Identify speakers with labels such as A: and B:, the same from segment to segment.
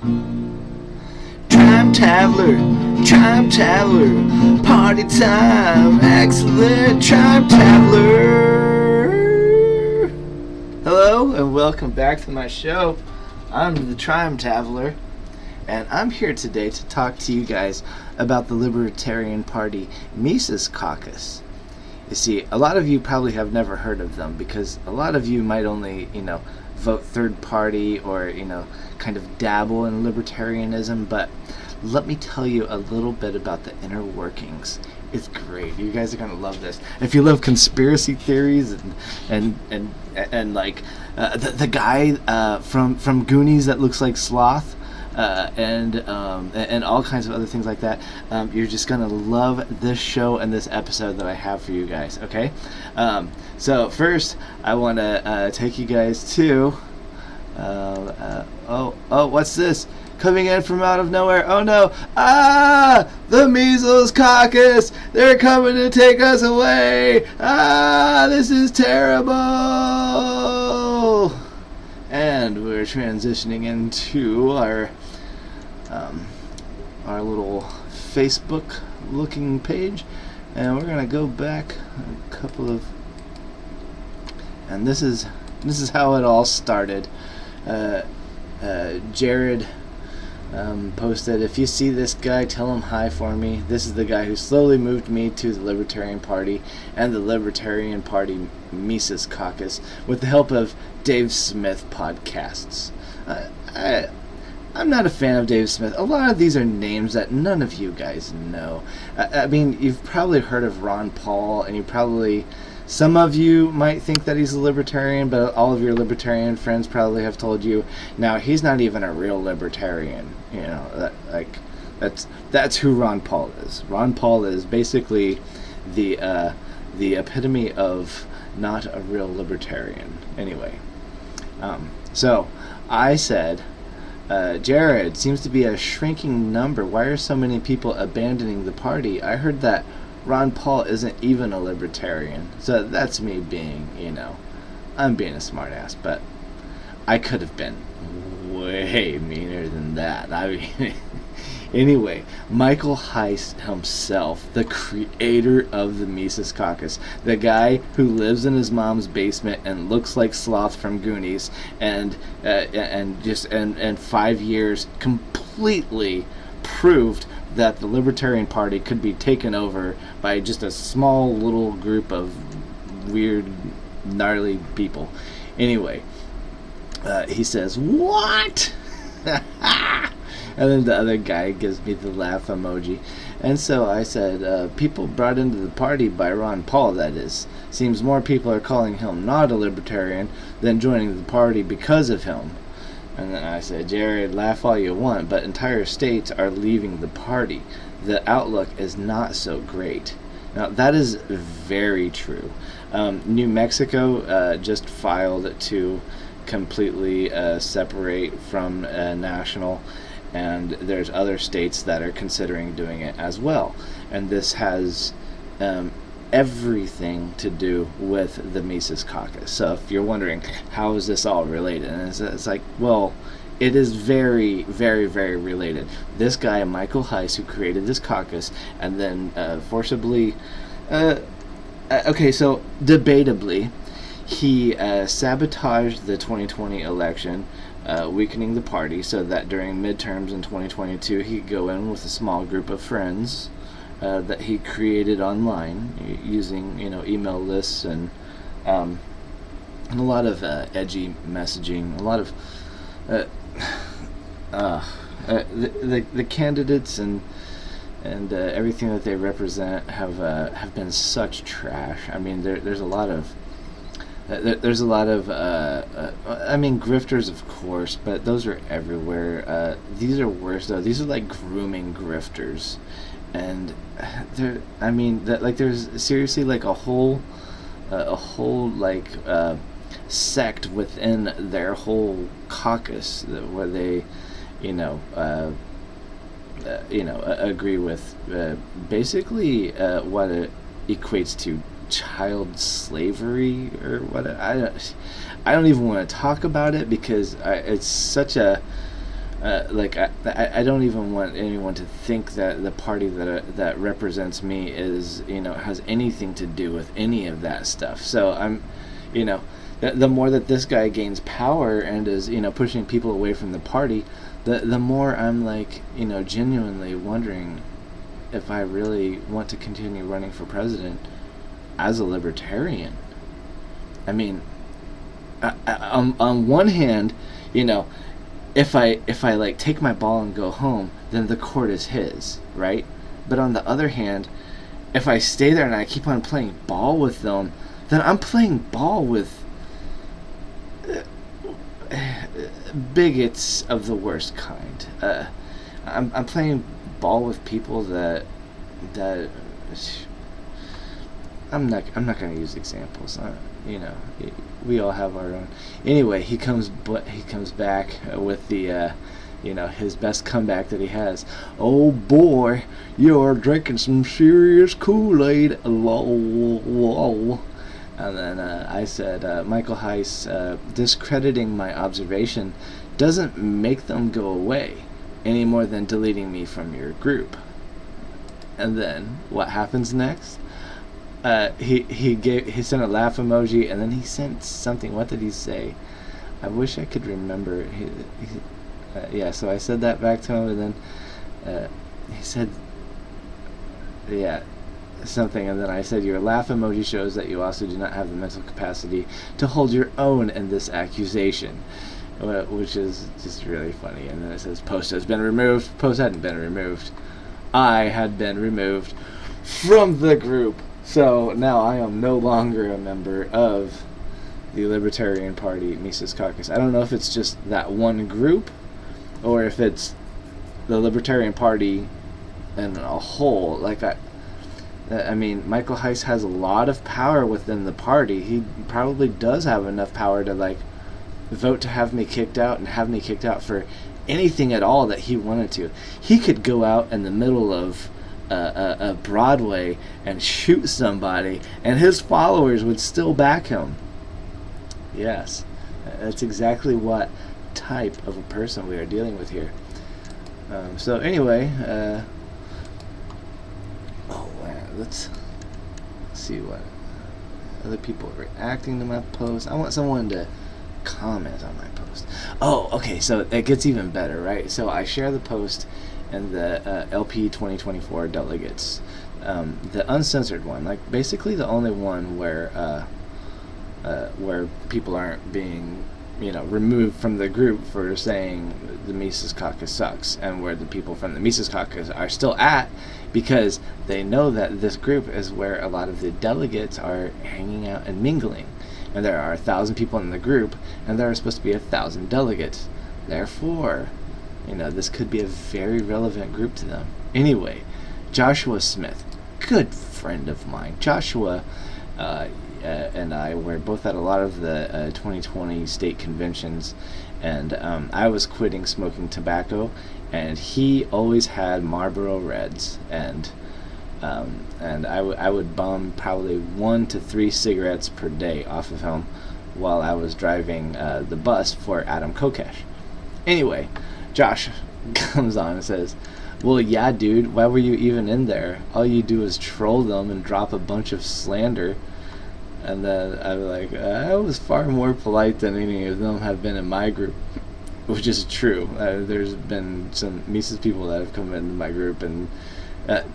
A: Trime Taveler, party time, excellent Trime Taveler. Hello and welcome back to my show. I'm the Trime Taveler, and I'm here today to talk to you guys about the Libertarian Party Mises Caucus. You see, a lot of you probably have never heard of them because a lot of you might only, vote third party or, kind of dabble in libertarianism, but let me tell you a little bit about the inner workings. It's great. You guys are gonna love this. If you love conspiracy theories and like the guy from Goonies that looks like Sloth, and all kinds of other things like that, you're just gonna love this show and this episode that I have for you guys. Okay, so first I want to take you guys to what's this coming in from out of nowhere? Oh no! The Measles Caucus! They're coming to take us away! This is terrible! And we're transitioning into our little Facebook looking page, and we're gonna go back a couple of, and this is how it all started. Jared posted, "If you see this guy, tell him hi for me. This is the guy who slowly moved me to the Libertarian Party and the Libertarian Party Mises Caucus with the help of Dave Smith podcasts." I'm not a fan of Dave Smith. A lot of these are names that none of you guys know. I mean, you've probably heard of Ron Paul, and some of you might think that he's a libertarian, but all of your libertarian friends probably have told you, now he's not even a real libertarian. That's who Ron Paul is. Ron Paul is basically the epitome of not a real libertarian. Anyway, so I said, Jared, seems to be a shrinking number. Why are so many people abandoning the party? I heard that Ron Paul isn't even a libertarian. So that's me being, I'm being a smartass, but I could have been way meaner than that. I mean, anyway, Michael Heist himself, the creator of the Mises Caucus, the guy who lives in his mom's basement and looks like Sloth from Goonies, and 5 years completely proved that the Libertarian Party could be taken over by just a small little group of weird, gnarly people. Anyway, he says, "What?" And then the other guy gives me the laugh emoji. And so I said, people brought into the party by Ron Paul, that is. Seems more people are calling him not a libertarian than joining the party because of him. And then I said, Jared, laugh all you want, but entire states are leaving the party. The outlook is not so great. Now, that is very true. New Mexico just filed to completely separate from national, and there's other states that are considering doing it as well. And this has everything to do with the Mises Caucus. So if you're wondering how is this all related, and it's like, well, it is very, very, very related. This guy, Michael Heist, who created this caucus, and then forcibly, so debatably, he sabotaged the 2020 election, weakening the party so that during midterms in 2022 he could go in with a small group of friends that he created online using email lists and a lot of edgy messaging. A lot of the candidates and everything that they represent have been such trash. I mean, there's a lot of grifters, of course, but those are everywhere. These are worse though. These are like grooming grifters. And there's seriously like a whole sect within their whole caucus where they, agree with basically what it equates to child slavery or what. I don't even want to talk about it because it's such a I don't even want anyone to think that the party that represents me is, has anything to do with any of that stuff. So I'm, the more that this guy gains power and is, pushing people away from the party, the more I'm like, genuinely wondering if I really want to continue running for president as a libertarian. I mean, on one hand, if I like take my ball and go home, then the court is his, right? But on the other hand, if I stay there and I keep on playing ball with them, then I'm playing ball with bigots of the worst kind. I'm playing ball with people that I'm not going to use examples. We all have our own. Anyway, he comes back with the his best comeback that he has. Oh boy, you're drinking some serious Kool-Aid. Lol. And then I said, Michael Heiss, discrediting my observation doesn't make them go away any more than deleting me from your group. And then what happens next? He sent a laugh emoji, and then he sent something. What did he say? I wish I could remember. So I said that back to him, and then he said, something, and then I said, your laugh emoji shows that you also do not have the mental capacity to hold your own in this accusation, which is just really funny. And then it says, post has been removed. Post hadn't been removed. I had been removed from the group. So now I am no longer a member of the Libertarian Party, Mises Caucus. I don't know if it's just that one group, or if it's the Libertarian Party in a whole. I mean, Michael Heiss has a lot of power within the party. He probably does have enough power to vote to have me kicked out, and have me kicked out for anything at all that he wanted to. He could go out in the middle of Broadway and shoot somebody, and his followers would still back him. Yes, that's exactly what type of a person we are dealing with here. So anyway, let's see what other people are reacting to my post. I want someone to comment on my post. Oh, okay, so it gets even better, right? So I share the post and the LP 2024 delegates, the uncensored one, basically the only one where people aren't being removed from the group for saying the Mises Caucus sucks, and where the people from the Mises Caucus are still at, because they know that this group is where a lot of the delegates are hanging out and mingling, and there are 1,000 people in the group, and there are supposed to be 1,000 delegates. Therefore, this could be a very relevant group to them. Anyway, Joshua Smith, good friend of mine. Joshua and I were both at a lot of the 2020 state conventions, and I was quitting smoking tobacco, and he always had Marlboro Reds, and I would bum probably 1 to 3 cigarettes per day off of him while I was driving the bus for Adam Kokesh. Anyway, Josh comes on and says, well, yeah, dude, why were you even in there? All you do is troll them and drop a bunch of slander. And then I was like, I was far more polite than any of them have been in my group, which is true. There's been some Mises people that have come into my group and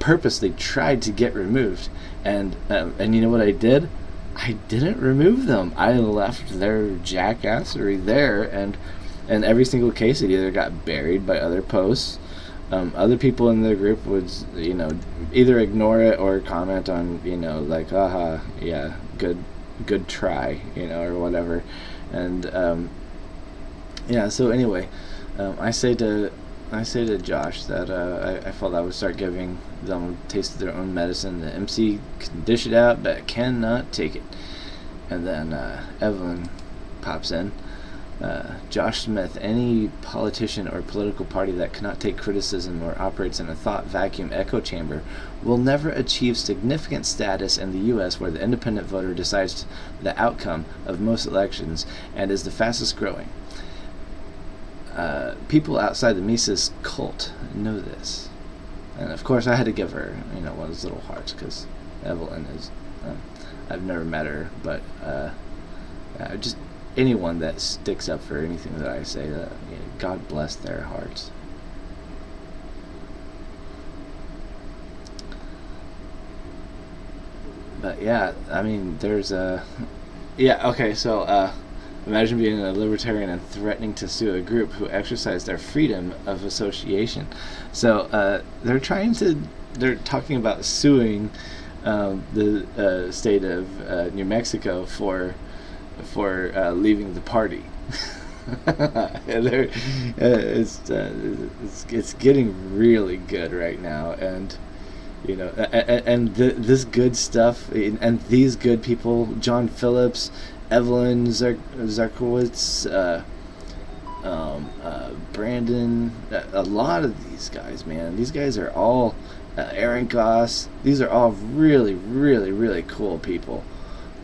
A: purposely tried to get removed. And you know what I did? I didn't remove them. I left their jackassery there, and in every single case, it either got buried by other posts. Other people in the group would, either ignore it or comment on, haha, yeah, good try, or whatever. And so anyway, I say to Josh that I felt I would start giving them a taste of their own medicine. The MC can dish it out, but cannot take it. And then Evelyn pops in. Josh Smith, any politician or political party that cannot take criticism or operates in a thought vacuum echo chamber will never achieve significant status in the U.S., where the independent voter decides the outcome of most elections and is the fastest growing. people outside the Mises cult know this. And of course I had to give her, one of those little hearts, because Evelyn is, I've never met her, but just anyone that sticks up for anything that I say, God bless their hearts. But yeah, I mean, there's a... Yeah, okay, so imagine being a libertarian and threatening to sue a group who exercise their freedom of association. So they're talking about suing the state of New Mexico for leaving the party. It's getting really good right now, and this good stuff, and these good people, John Phillips, Evelyn Zarkowitz, Brandon, a lot of these guys, man. These guys are all, Aaron Goss, these are all really, really, really cool people.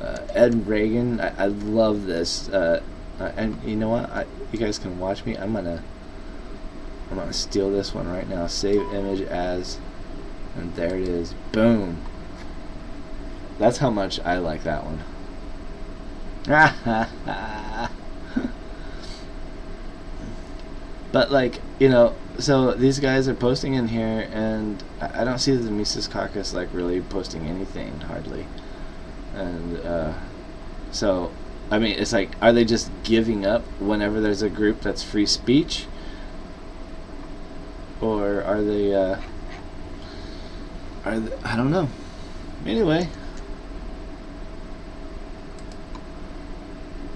A: Ed Reagan, I love this. And you know what? You guys can watch me. I'm gonna steal this one right now. Save image as, and there it is. Boom. That's how much I like that one. But so these guys are posting in here, and I don't see the Mises Caucus really posting anything hardly. And so I mean, it's are they just giving up whenever there's a group that's free speech, or are they I don't know. Anyway,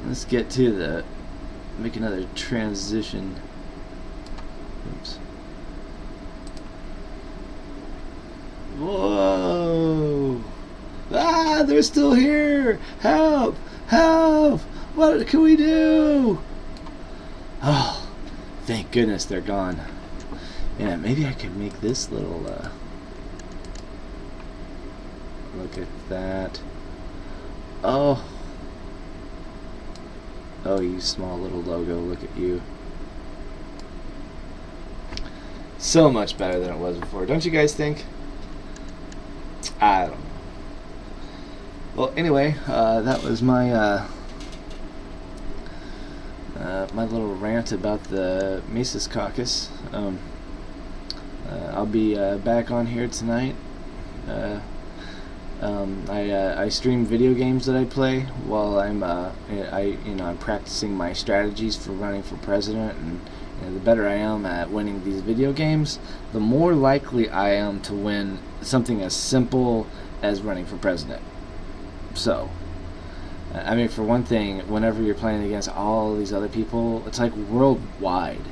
A: let's get to make another transition. Oops. Whoa! Ah, they're still here! Help! Help! What can we do? Oh, thank goodness they're gone. Yeah, maybe I could make this little, look at that. Oh, you small little logo, look at you. So much better than it was before, don't you guys think? I don't know. Well, anyway, that was my my little rant about the Mises Caucus. I'll be back on here tonight. I stream video games that I play while I'm practicing my strategies for running for president, and the better I am at winning these video games, the more likely I am to win something as simple as running for president. So, I mean, for one thing, whenever you're playing against all these other people, it's like worldwide.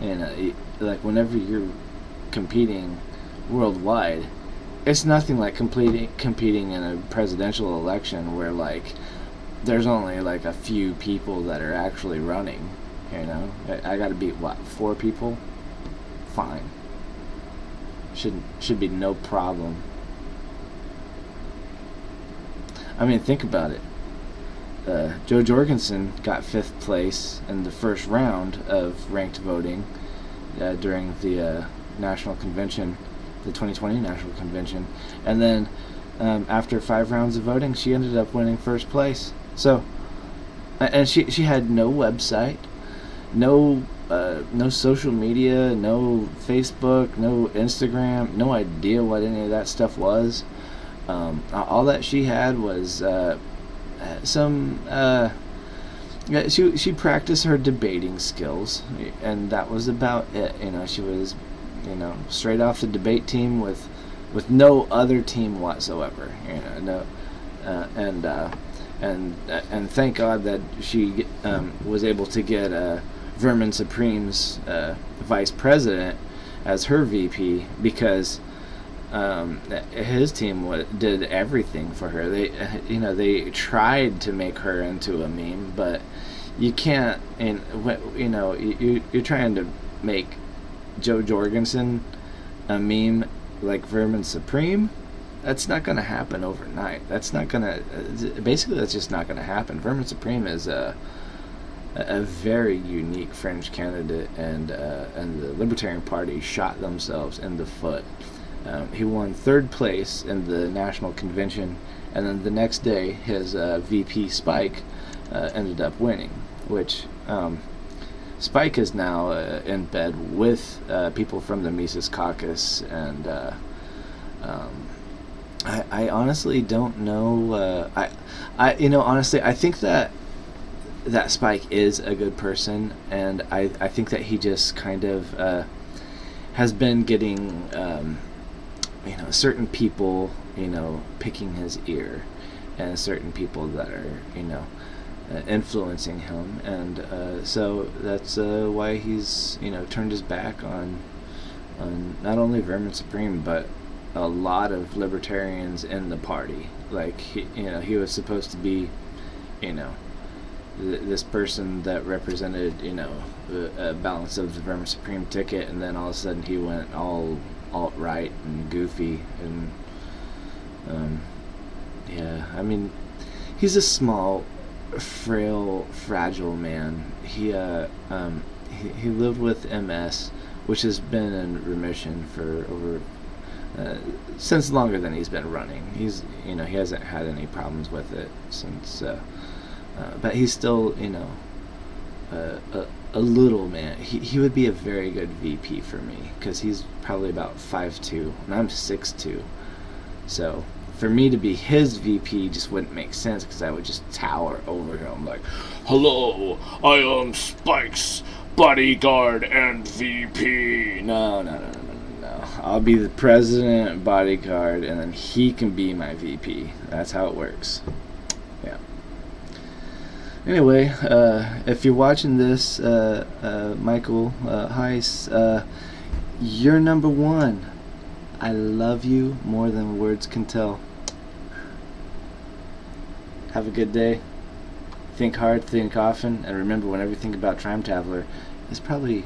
A: And whenever you're competing worldwide, it's nothing like competing in a presidential election where there's only a few people that are actually running. I got to beat 4 people. Fine. Should be no problem. I mean, think about it. Joe Jorgensen got 5th place in the first round of ranked voting during the national convention, the 2020 national convention, and then after 5 rounds of voting, she ended up winning 1st place. So, and she had no website, no social media, no Facebook, no Instagram, no idea what any of that stuff was. All that she had was she practiced her debating skills, and that was about it. She was straight off the debate team with no other team whatsoever. And thank God that she was able to get Vermin Supreme's vice president as her VP, because his team did everything for her. They tried to make her into a meme, but you can't. And you're trying to make Joe Jorgensen a meme like Vermin Supreme. That's not going to happen overnight. That's just not going to happen. Vermin Supreme is a very unique fringe candidate, and the Libertarian Party shot themselves in the foot. He won third place in the national convention, and then the next day his VP Spike ended up winning, which Spike is now in bed with people from the Mises Caucus, and I honestly don't know. Honestly, I think that Spike is a good person, and I think that he just kind of has been getting certain people picking his ear, and certain people that are influencing him, and so that's why he's turned his back on not only Vermin Supreme but a lot of libertarians in the party. Like he was supposed to be this person that represented a balance of the Vermin Supreme ticket, and then all of a sudden he went all alt-right and goofy, and I mean, he's a small, frail, fragile man. He lived with MS, which has been in remission for over since longer than he's been running. He hasn't had any problems with it since, but he's still a little man. He would be a very good VP for me, because he's probably about 5'2", and I'm 6'2", so for me to be his VP just wouldn't make sense, because I would just tower over him like, "Hello, I am Spike's bodyguard and VP." No. I'll be the president, bodyguard, and then he can be my VP. That's how it works. Yeah. Anyway, if you're watching this, Michael Heiss, you're number one. I love you more than words can tell. Have a good day. Think hard, think often, and remember, whenever you think about Trime Taveler, it's probably